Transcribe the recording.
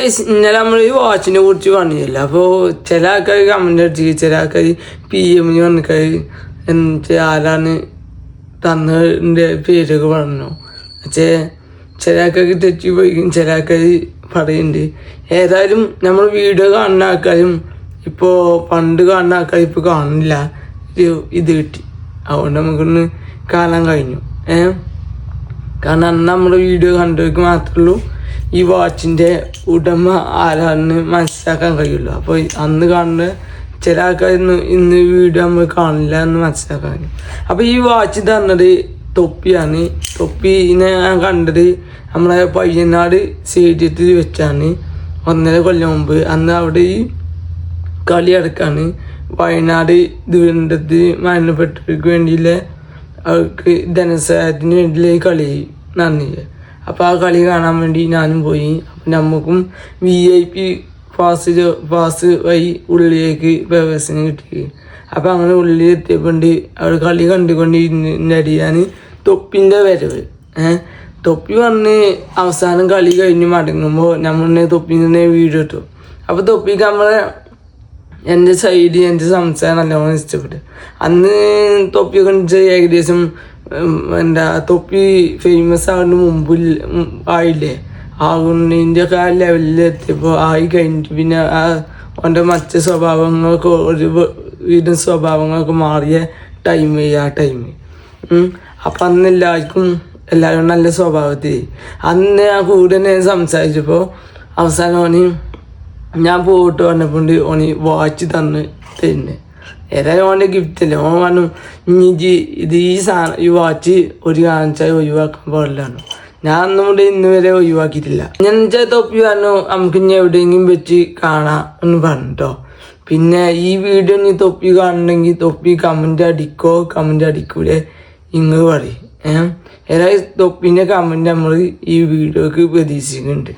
ഇന്നലെ നമ്മൾ ഈ വാച്ചിനെ കുറിച്ച് പറഞ്ഞില്ല. അപ്പോൾ ചില ആൾക്കാർ കമൻ്റ് അടിച്ച് ചില ആൾക്കാർ PM പറഞ്ഞ ആരാണ് തന്നതിൻ്റെ പേരൊക്കെ പറഞ്ഞു. പക്ഷേ ചില ആൾക്കാർക്ക് തെറ്റിപ്പോയി, ചില ആൾക്കാർ പറയുന്നുണ്ട്. ഏതായാലും നമ്മൾ വീഡിയോ കാണുന്ന ആൾക്കാരും ഇപ്പോൾ പണ്ട് കാണുന്ന ആൾക്കാർ ഇപ്പോൾ കാണില്ല. ഇത് കിട്ടി, അതുകൊണ്ട് നമുക്കൊന്ന് കാണാൻ കഴിഞ്ഞു. കാരണം അന്ന് നമ്മൾ വീഡിയോ കണ്ടവർക്ക് മാത്രമേ ഉള്ളൂ ഈ വാച്ചിൻ്റെ ഉടമ ആരാണെന്ന് മനസ്സിലാക്കാൻ കഴിയുള്ളൂ. അപ്പോൾ അന്ന് കാണുന്ന ചില ആൾക്കാർ ഇന്ന് വീഡിയോ നമ്മൾ കാണില്ല എന്ന് മനസ്സിലാക്കാൻ കഴിയും. അപ്പോൾ ഈ വാച്ച് തന്നത് തൊപ്പിയാണ്. തൊപ്പിനെ ഞാൻ കണ്ടത് നമ്മളെ പയ്യനാട് സ്റ്റേഡിയത്തിൽ വെച്ചാണ് 1.5 കൊല്ലം മുമ്പ്. അന്ന് അവിടെ ഈ കളി നടക്കാണ്. വയനാട് ദുരന്തത്തിൽ മരണപ്പെട്ടവർക്ക് വേണ്ടിയുള്ള അവർക്ക് ധനസഹായത്തിന് വേണ്ടിയുള്ള ഈ കളി നടന്നില്ല. അപ്പോൾ ആ കളി കാണാൻ വേണ്ടി ഞാനും പോയി. അപ്പം നമുക്കും VIP പാസ് വഴി ഉള്ളിലേക്ക് പ്രവേശനം കിട്ടി. അപ്പം അങ്ങനെ ഉള്ളിൽ എത്തിയപ്പോണ്ട് അവിടെ കളി കണ്ടുകൊണ്ടിരുന്നടിയാണ് തൊപ്പിൻ്റെ വരവ്. തൊപ്പി വന്ന് അവസാനം കളി കഴിഞ്ഞ് മടങ്ങുമ്പോൾ നമ്മളിനെ തൊപ്പിൻ്റെ വീഡിയോ ഇട്ടു. അപ്പോൾ തൊപ്പിക്ക് നമ്മളെ എൻ്റെ ശൈലി, എൻ്റെ സംസാരം നല്ലോണം ഇഷ്ടപ്പെട്ടു. അന്ന് തൊപ്പിയൊക്കെ ഏകദേശം തൊപ്പി ഫേമസ് ആകുന്ന മുമ്പിൽ ആയില്ലേ, ആകുന്നതിൻ്റെ ഒക്കെ ആ ലെവലിലെത്തിയപ്പോൾ ആയി കഴിഞ്ഞിട്ട് പിന്നെ അവൻ്റെ മറ്റ് സ്വഭാവങ്ങളൊക്കെ ഒരുവിധം സ്വഭാവങ്ങളൊക്കെ മാറിയ ആ ടൈം. അപ്പം അന്ന് എല്ലാവരും നല്ല സ്വഭാവത്തിൽ അന്ന് ആ കൂടെ സംസാരിച്ചപ്പോൾ അവസാനം ഓന് ഞാൻ പോയിട്ട് വന്നപ്പോണ്ട് ഓന് വാച്ച് തരുന്നത്. ഏതായാലും ഓൻ്റെ ഗിഫ്റ്റ് അല്ലേ. ഓൻ പറഞ്ഞു ഈ വാച്ച് ഒരു കാണിച്ചാൽ ഒഴിവാക്കാൻ പാടില്ലാണ്. ഞാൻ ഒന്നും കൂടെ ഇന്ന് വരെ ഒഴിവാക്കിയിട്ടില്ല. ഞാൻ തൊപ്പി പറഞ്ഞു നമുക്ക് ഇനി എവിടെയെങ്കിലും വെച്ച് കാണാം എന്ന് പറഞ്ഞിട്ടോ. പിന്നെ ഈ വീഡിയോ ഇനി തൊപ്പി കാണണമെങ്കിൽ തൊപ്പി കമൻ്റ് അടിക്കൂലേ ഇങ്ങ് പറയും. ഏതായാലും തൊപ്പിൻ്റെ കമൻ്റ് നമ്മൾ ഈ വീഡിയോക്ക് പ്രതീക്ഷിക്കുന്നുണ്ട്.